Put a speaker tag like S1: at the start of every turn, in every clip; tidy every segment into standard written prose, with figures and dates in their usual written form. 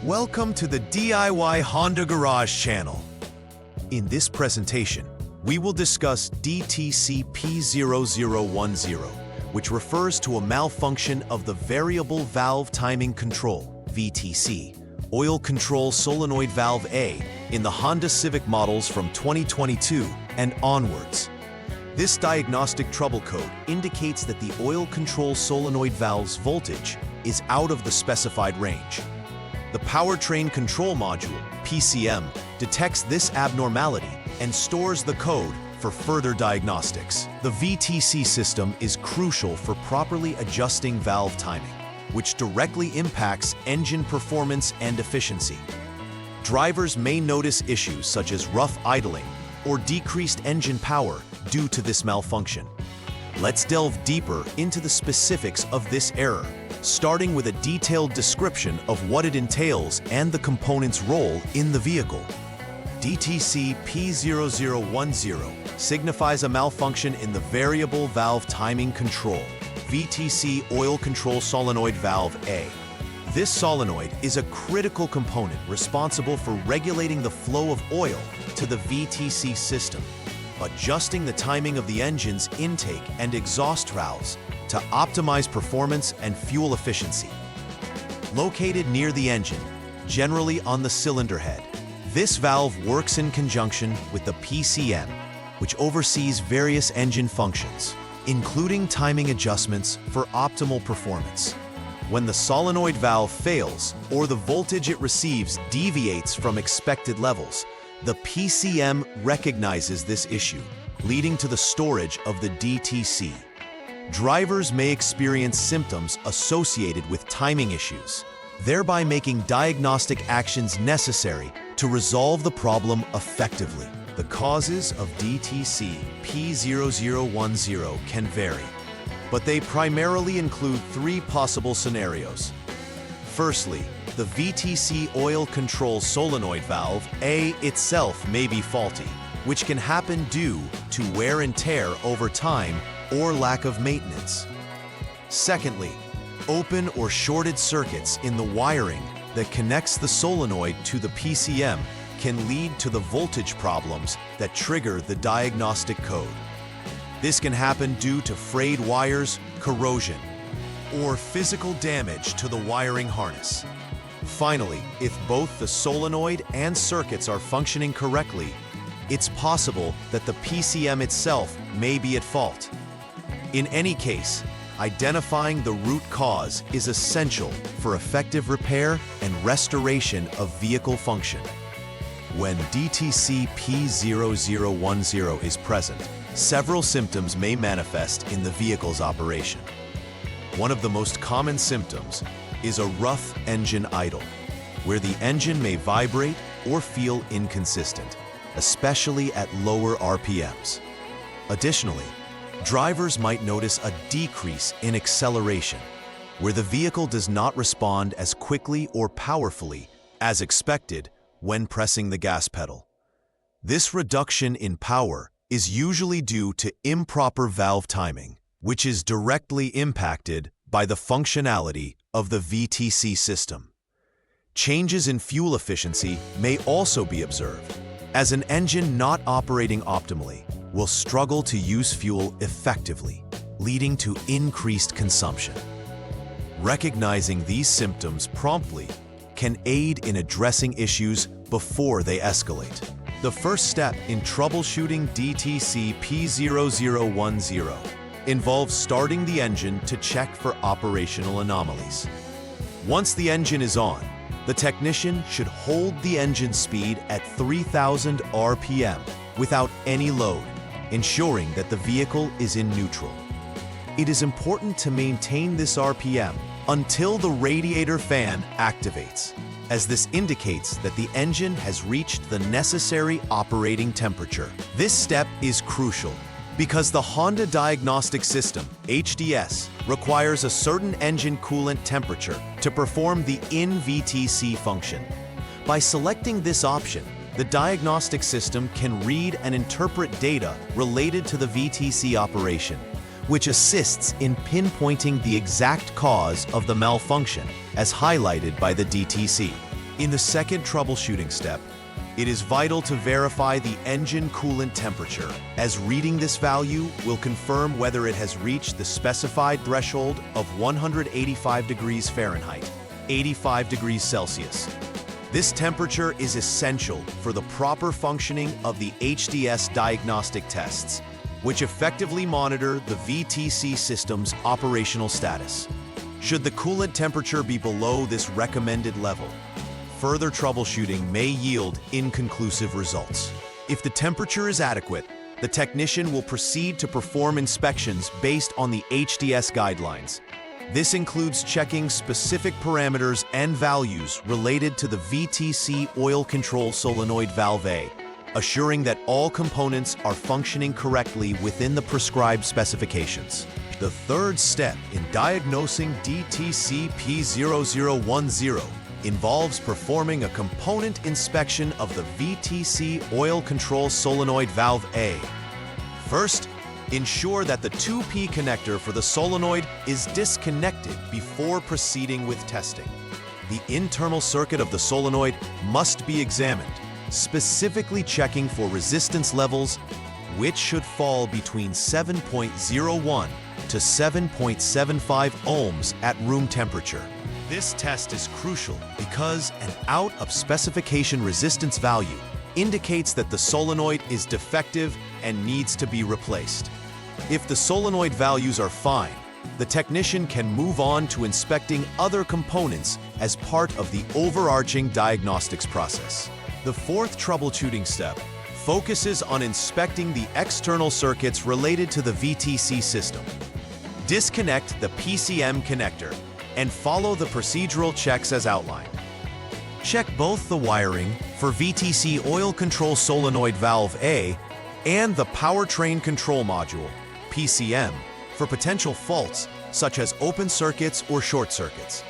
S1: Welcome to the DIY Honda Garage channel. In this presentation, we will discuss DTC P0010, which refers to a malfunction of the Variable Valve Timing Control, VTC, Oil Control Solenoid Valve A in the Honda Civic models from 2022 and onwards. This diagnostic trouble code indicates that the oil control solenoid valve's voltage is out of the specified range. The Powertrain Control Module, PCM, detects this abnormality and stores the code for further diagnostics. The VTC system is crucial for properly adjusting valve timing, which directly impacts engine performance and efficiency. Drivers may notice issues such as rough idling or decreased engine power due to this malfunction. Let's delve deeper into the specifics of this error, starting with a detailed description of what it entails and the component's role in the vehicle. DTC P0010 signifies a malfunction in the Variable Valve Timing Control, VTC Oil Control Solenoid Valve A. This solenoid is a critical component responsible for regulating the flow of oil to the VTC system, adjusting the timing of the engine's intake and exhaust valves to optimize performance and fuel efficiency. Located near the engine, generally on the cylinder head, this valve works in conjunction with the PCM, which oversees various engine functions, including timing adjustments for optimal performance. When the solenoid valve fails or the voltage it receives deviates from expected levels, the PCM recognizes this issue, leading to the storage of the DTC. Drivers may experience symptoms associated with timing issues, thereby making diagnostic actions necessary to resolve the problem effectively. The causes of DTC P0010 can vary, but they primarily include three possible scenarios. Firstly, the VTC Oil Control Solenoid Valve A itself may be faulty, which can happen due to wear and tear over time or lack of maintenance. Secondly, open or shorted circuits in the wiring that connects the solenoid to the PCM can lead to the voltage problems that trigger the diagnostic code. This can happen due to frayed wires, corrosion, or physical damage to the wiring harness. Finally, if both the solenoid and circuits are functioning correctly, it's possible that the PCM itself may be at fault. In any case, identifying the root cause is essential for effective repair and restoration of vehicle function. When DTC P0010 is present, several symptoms may manifest in the vehicle's operation. One of the most common symptoms is a rough engine idle, where the engine may vibrate or feel inconsistent, especially at lower RPMs. Additionally, drivers might notice a decrease in acceleration, where the vehicle does not respond as quickly or powerfully as expected when pressing the gas pedal. This reduction in power is usually due to improper valve timing, which is directly impacted by the functionality of the VTC system. Changes in fuel efficiency may also be observed, as an engine not operating optimally will struggle to use fuel effectively, leading to increased consumption. Recognizing these symptoms promptly can aid in addressing issues before they escalate. The first step in troubleshooting DTC P0010 involves starting the engine to check for operational anomalies. Once the engine is on, the technician should hold the engine speed at 3,000 RPM without any load, ensuring that the vehicle is in neutral. It is important to maintain this RPM until the radiator fan activates, as this indicates that the engine has reached the necessary operating temperature. This step is crucial because the Honda Diagnostic System, HDS, requires a certain engine coolant temperature to perform the in-VTC function. By selecting this option, the diagnostic system can read and interpret data related to the VTC operation, which assists in pinpointing the exact cause of the malfunction, as highlighted by the DTC. In the second troubleshooting step, it is vital to verify the engine coolant temperature, as reading this value will confirm whether it has reached the specified threshold of 185 degrees Fahrenheit, 85 degrees Celsius. This temperature is essential for the proper functioning of the HDS diagnostic tests, which effectively monitor the VTC system's operational status. Should the coolant temperature be below this recommended level, further troubleshooting may yield inconclusive results. If the temperature is adequate, the technician will proceed to perform inspections based on the HDS guidelines. This includes checking specific parameters and values related to the VTC oil control solenoid valve A, assuring that all components are functioning correctly within the prescribed specifications. The third step in diagnosing DTC P0010 involves performing a component inspection of the VTC oil control solenoid valve A. First, ensure that the 2P connector for the solenoid is disconnected before proceeding with testing. The internal circuit of the solenoid must be examined, specifically checking for resistance levels, which should fall between 7.01 to 7.75 ohms at room temperature. This test is crucial because an out-of-specification resistance value indicates that the solenoid is defective and needs to be replaced. If the solenoid values are fine, the technician can move on to inspecting other components as part of the overarching diagnostics process. The fourth troubleshooting step focuses on inspecting the external circuits related to the VTC system. Disconnect the PCM connector and follow the procedural checks as outlined. Check both the wiring for VTC oil control solenoid valve A and the powertrain control module, PCM, for potential faults such as open circuits or short circuits.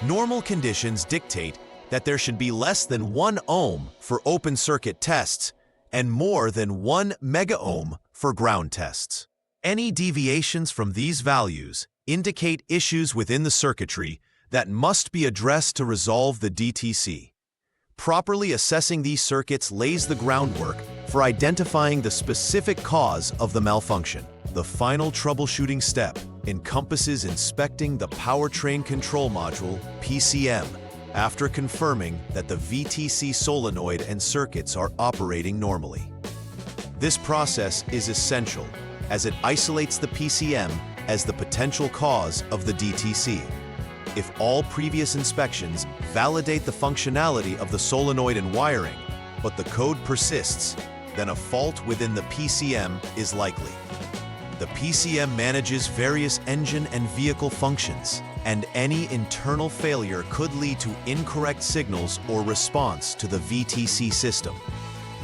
S1: Normal conditions dictate that there should be less than 1 ohm for open circuit tests and more than 1 megaohm for ground tests. Any deviations from these values indicate issues within the circuitry that must be addressed to resolve the DTC. Properly assessing these circuits lays the groundwork for identifying the specific cause of the malfunction. The final troubleshooting step encompasses inspecting the powertrain control module, PCM, after confirming that the VTC solenoid and circuits are operating normally. This process is essential as it isolates the PCM as the potential cause of the DTC. If all previous inspections validate the functionality of the solenoid and wiring, but the code persists, then a fault within the PCM is likely. The PCM manages various engine and vehicle functions, and any internal failure could lead to incorrect signals or response to the VTC system.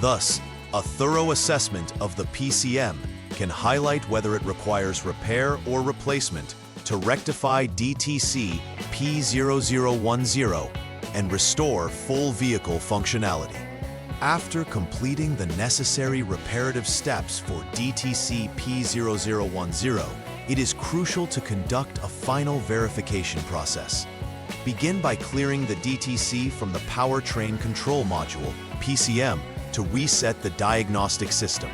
S1: Thus, a thorough assessment of the PCM can highlight whether it requires repair or replacement to rectify DTC P0010 and restore full vehicle functionality. After completing the necessary reparative steps for DTC P0010, it is crucial to conduct a final verification process. Begin by clearing the DTC from the powertrain control module, PCM, to reset the diagnostic system.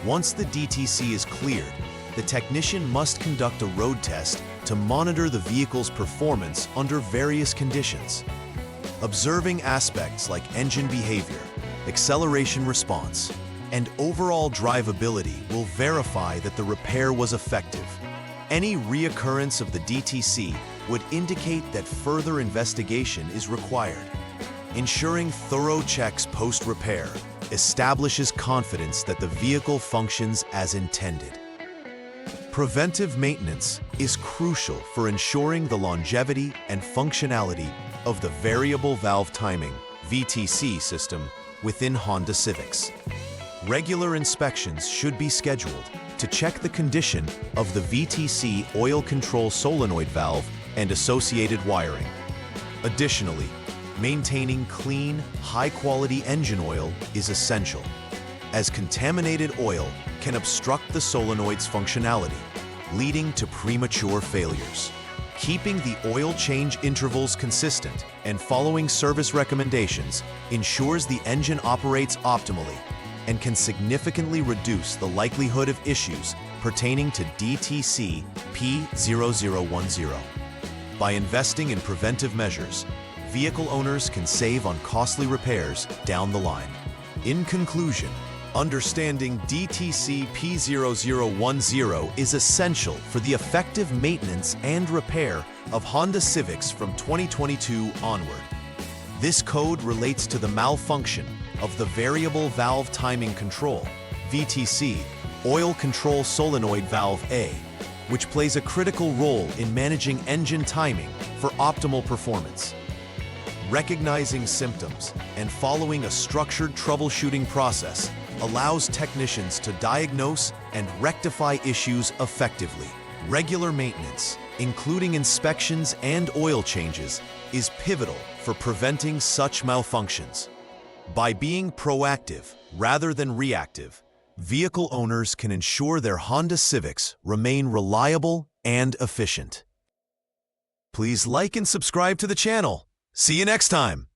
S1: Once the DTC is cleared, the technician must conduct a road test to monitor the vehicle's performance under various conditions. Observing aspects like engine behavior, acceleration response, and overall drivability will verify that the repair was effective. Any reoccurrence of the DTC would indicate that further investigation is required. Ensuring thorough checks post-repair establishes confidence that the vehicle functions as intended. Preventive maintenance is crucial for ensuring the longevity and functionality of the variable valve timing VTC system within Honda Civics. Regular inspections should be scheduled to check the condition of the VTC oil control solenoid valve and associated wiring. Additionally, maintaining clean, high-quality engine oil is essential, as contaminated oil can obstruct the solenoid's functionality, leading to premature failures. Keeping the oil change intervals consistent and following service recommendations ensures the engine operates optimally and can significantly reduce the likelihood of issues pertaining to DTC P0010. By investing in preventive measures, vehicle owners can save on costly repairs down the line. In conclusion, understanding DTC P0010 is essential for the effective maintenance and repair of Honda Civics from 2022 onward. This code relates to the malfunction of the variable valve timing control, VTC, oil control solenoid valve A, which plays a critical role in managing engine timing for optimal performance. Recognizing symptoms and following a structured troubleshooting process allows technicians to diagnose and rectify issues effectively. Regular maintenance, including inspections and oil changes, is pivotal for preventing such malfunctions. By being proactive rather than reactive, vehicle owners can ensure their Honda Civics remain reliable and efficient. Please like and subscribe to the channel. See you next time.